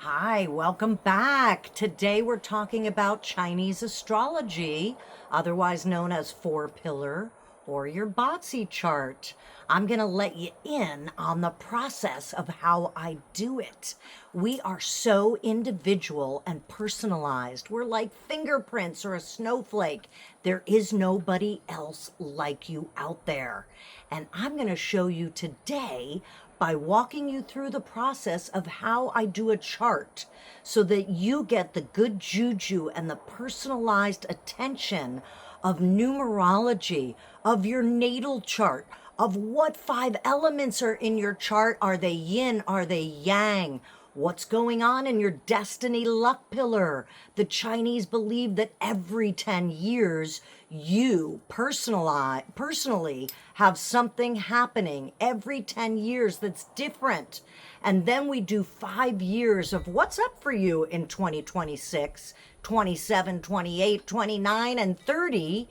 Hi, welcome back. Today we're talking about Chinese astrology, otherwise known as four pillar or your BaZi chart. I'm going to let you in on the process of how I do it. We are so individual and personalized. We're like fingerprints or a snowflake. There is nobody else like you out there. And I'm going to show you today by walking you through the process of how I do a chart so that you get the good juju and the personalized attention of numerology, of your natal chart, of what five elements are in your chart. Are they yin? Are they yang? What's going on in your destiny luck pillar? The Chinese believe that every 10 years, you personally have something happening every 10 years that's different. And then we do 5 years of what's up for you in 2026, 27, 28, 29, and 30.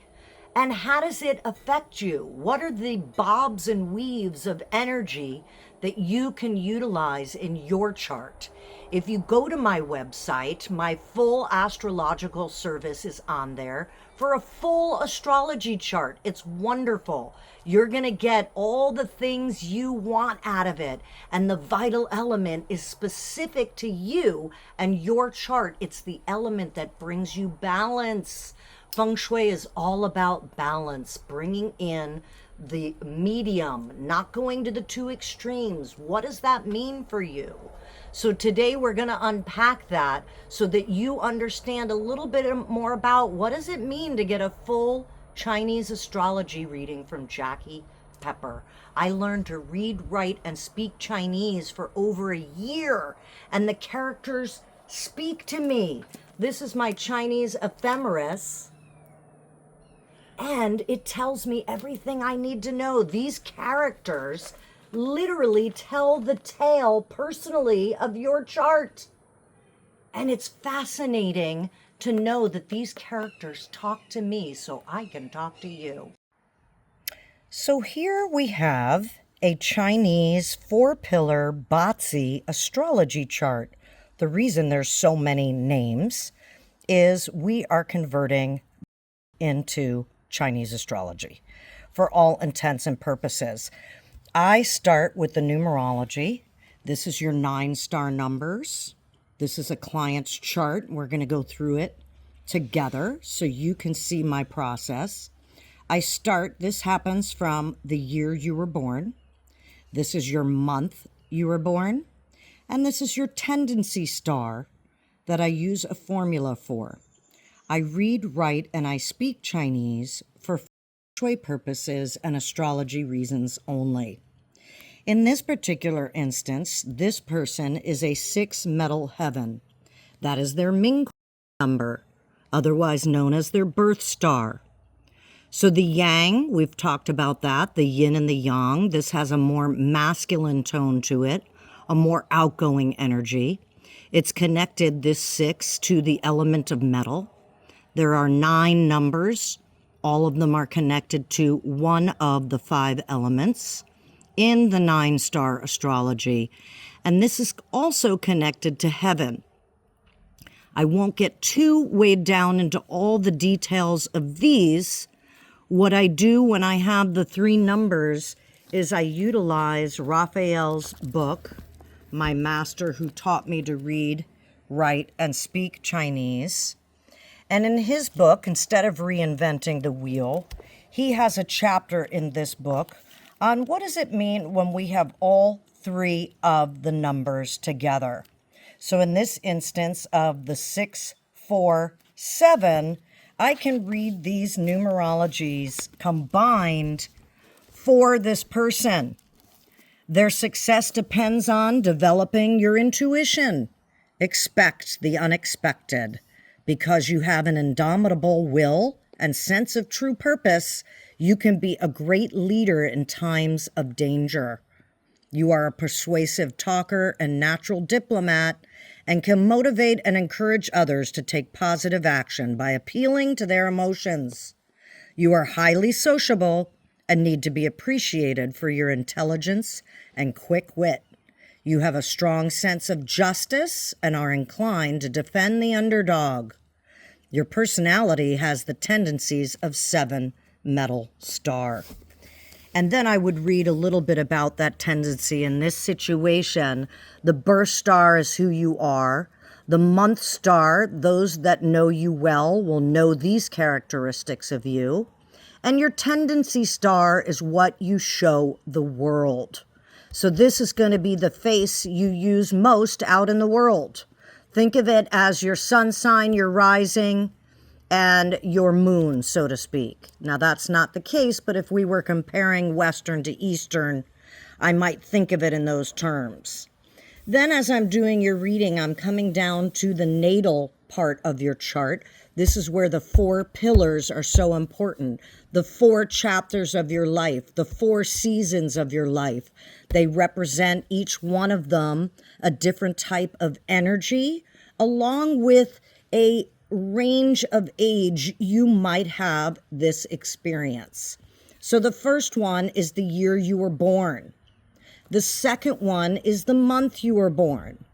And how does it affect you? What are the bobs and weaves of energy that you can utilize in your chart? If you go to my website, my full astrological service is on there for a full astrology chart. It's wonderful. You're going to get all the things you want out of it. And the vital element is specific to you and your chart. It's the element that brings you balance. Feng Shui is all about balance, bringing in the medium, not going to the two extremes. What does that mean for you? So today we're going to unpack that so that you understand a little bit more about what does it mean to get a full Chinese astrology reading from Jackie Pepper. I learned to read, write, and speak Chinese for over a year, and the characters speak to me. This is my Chinese ephemeris, and it tells me everything I need to know. These characters literally tell the tale personally of your chart. And it's fascinating to know that these characters talk to me so I can talk to you. So here we have a Chinese four-pillar BaZi astrology chart. The reason there's so many names is we are converting into Chinese astrology for all intents and purposes. I start with the numerology. This is your 9-star numbers. This is a client's chart. We're going to go through it together so you can see my process. This happens from the year you were born. This is your month you were born. And this is your tendency star that I use a formula for. I read, write, and I speak Chinese for feng shui purposes and astrology reasons only. In this particular instance, this person is a 6 metal heaven. That is their Ming number, otherwise known as their birth star. So the yang, we've talked about that, the yin and the yang. This has a more masculine tone to it, a more outgoing energy. It's connected, this 6, to the element of metal. There are 9 numbers. All of them are connected to one of the 5 elements in the 9-star astrology. And this is also connected to heaven. I won't get too weighed down into all the details of these. What I do when I have the 3 numbers is I utilize Raphael's book, my master who taught me to read, write, and speak Chinese. And in his book, instead of reinventing the wheel, he has a chapter in this book on what does it mean when we have all 3 of the numbers together. So in this instance of the 6, 4, 7, I can read these numerologies combined for this person. Their success depends on developing your intuition. Expect the unexpected. Because you have an indomitable will and sense of true purpose, you can be a great leader in times of danger. You are a persuasive talker and natural diplomat and can motivate and encourage others to take positive action by appealing to their emotions. You are highly sociable and need to be appreciated for your intelligence and quick wit. You have a strong sense of justice and are inclined to defend the underdog. Your personality has the tendencies of 7 metal star. And then I would read a little bit about that tendency in this situation. The birth star is who you are. The month star, those that know you well will know these characteristics of you. And your tendency star is what you show the world. So this is going to be the face you use most out in the world. Think of it as your sun sign, your rising, and your moon, so to speak. Now, that's not the case, but if we were comparing Western to Eastern, I might think of it in those terms. Then as I'm doing your reading, I'm coming down to the natal part of your chart. This is where the 4 pillars are so important. The 4 chapters of your life, the 4 seasons of your life. They represent each one of them a different type of energy, along with a range of age you might have this experience. So the first one is the year you were born. The second one is the month you were born.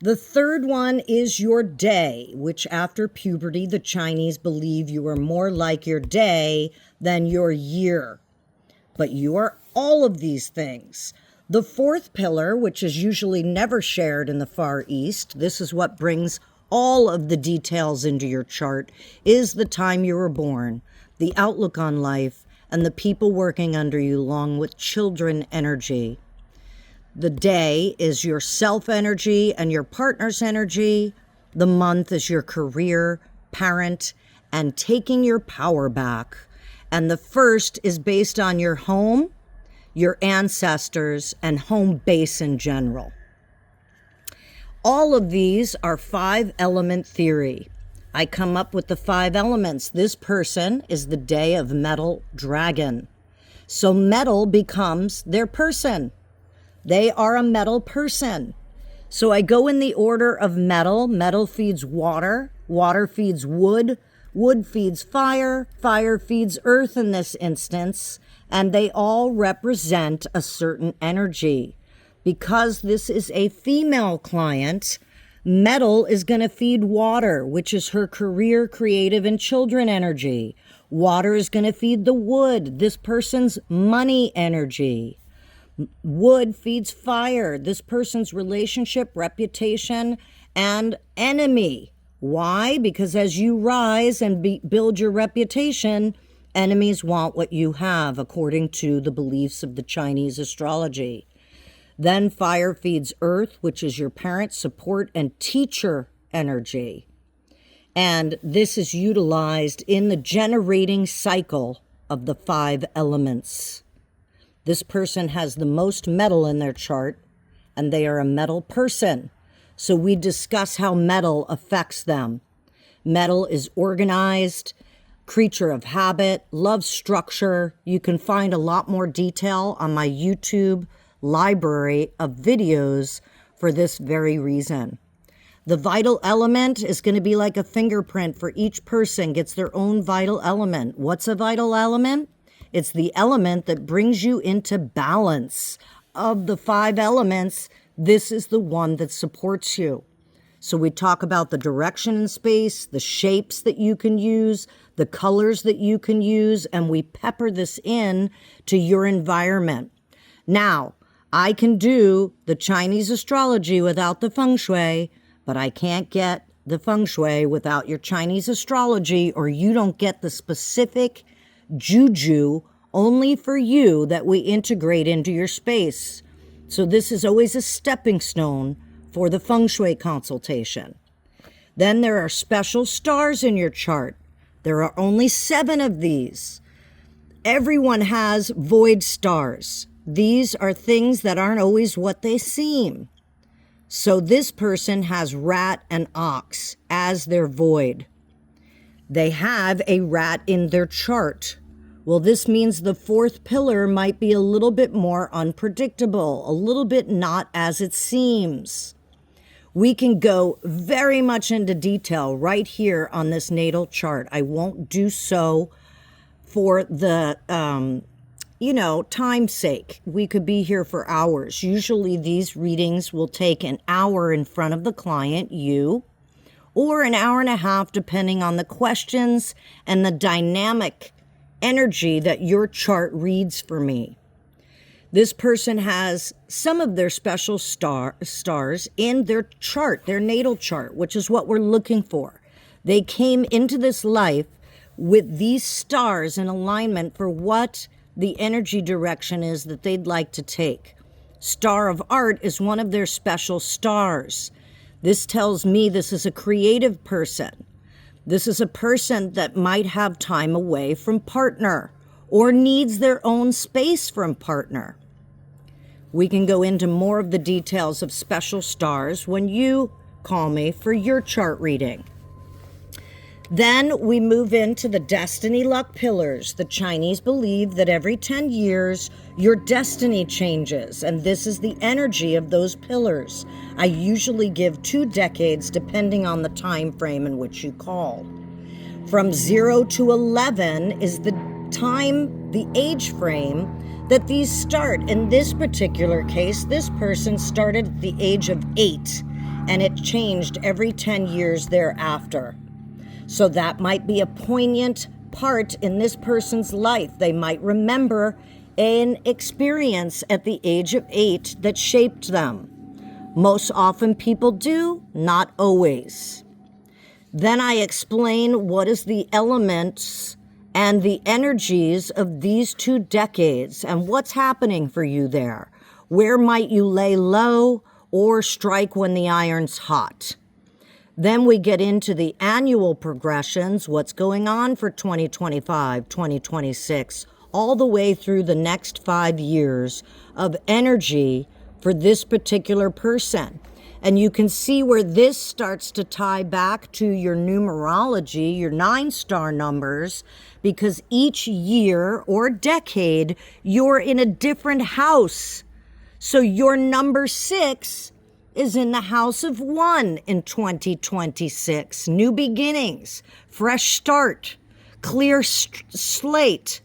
The third one is your day, which after puberty, the Chinese believe you are more like your day than your year. But you are all of these things. The 4th pillar, which is usually never shared in the Far East, this is what brings all of the details into your chart, is the time you were born, the outlook on life, and the people working under you, along with children energy. The day is your self energy and your partner's energy. The month is your career, parent, and taking your power back. And the first is based on your home, your ancestors, and home base in general. All of these are 5-element theory. I come up with the 5 elements. This person is the day of metal dragon. So metal becomes their person. They are a metal person. So I go in the order of metal. Metal feeds water. Water feeds wood. Wood feeds fire. Fire feeds earth in this instance. And they all represent a certain energy. Because this is a female client, metal is going to feed water, which is her career, creative, and children energy. Water is going to feed the wood, this person's money energy. Wood feeds fire, this person's relationship, reputation, and enemy. Why? Because as you rise and build your reputation, enemies want what you have, according to the beliefs of the Chinese astrology. Then fire feeds earth, which is your parent, support, and teacher energy. And this is utilized in the generating cycle of the 5 elements. This person has the most metal in their chart, and they are a metal person. So we discuss how metal affects them. Metal is organized, creature of habit, loves structure. You can find a lot more detail on my YouTube library of videos for this very reason. The vital element is going to be like a fingerprint for each person, gets their own vital element. What's a vital element? It's the element that brings you into balance. Of the 5 elements, this is the one that supports you. So we talk about the direction in space, the shapes that you can use, the colors that you can use, and we pepper this in to your environment. Now, I can do the Chinese astrology without the feng shui, but I can't get the feng shui without your Chinese astrology, or you don't get the specific juju only for you that we integrate into your space. So this is always a stepping stone for the feng shui consultation. Then there are special stars in your chart. There are only 7 of these. Everyone has void stars. These are things that aren't always what they seem. So this person has rat and ox as their void. They have a rat in their chart. Well, this means the 4th pillar might be a little bit more unpredictable, a little bit not as it seems. We can go very much into detail right here on this natal chart. I won't do so for the time's sake, we could be here for hours. Usually these readings will take an hour in front of the client, you, or an hour and a half, depending on the questions and the dynamic energy that your chart reads for me. This person has some of their special stars in their chart, their natal chart, which is what we're looking for. They came into this life with these stars in alignment for what the energy direction is that they'd like to take. Star of Art is one of their special stars. This tells me this is a creative person. This is a person that might have time away from partner or needs their own space from partner. We can go into more of the details of special stars when you call me for your chart reading. Then we move into the destiny luck pillars. The Chinese believe that every 10 years, your destiny changes, and this is the energy of those pillars. I usually give 2 decades depending on the time frame in which you call. From 0 to 11 is the time, the age frame that these start. In this particular case, this person started at the age of 8, and it changed every 10 years thereafter. So that might be a poignant part in this person's life. They might remember an experience at the age of 8 that shaped them. Most often people do, not always. Then I explain what is the elements and the energies of these 2 decades and what's happening for you there. Where might you lay low or strike when the iron's hot? Then we get into the annual progressions, what's going on for 2025, 2026, all the way through the next 5 years of energy for this particular person. And you can see where this starts to tie back to your numerology, your 9-star numbers, because each year or decade, you're in a different house. So your number 6 is in the house of 1 in 2026. New beginnings, fresh start, clear slate.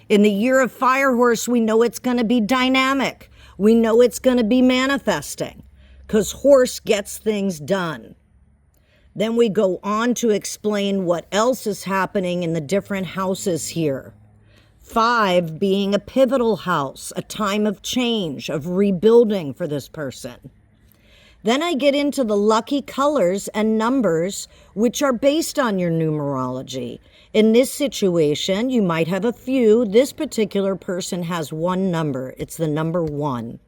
In the year of Fire Horse, we know it's going to be dynamic. We know it's going to be manifesting because horse gets things done. Then we go on to explain what else is happening in the different houses here. 5 being a pivotal house, a time of change, of rebuilding for this person. Then I get into the lucky colors and numbers, which are based on your numerology. In this situation, you might have a few. This particular person has 1 number. It's the number 1.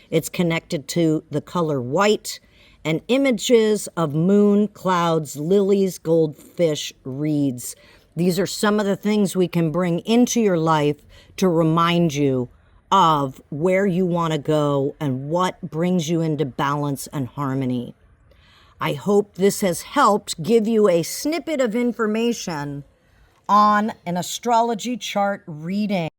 It's connected to the color white and images of moon, clouds, lilies, goldfish, reeds. These are some of the things we can bring into your life to remind you of where you want to go and what brings you into balance and harmony. I hope this has helped give you a snippet of information on an astrology chart reading.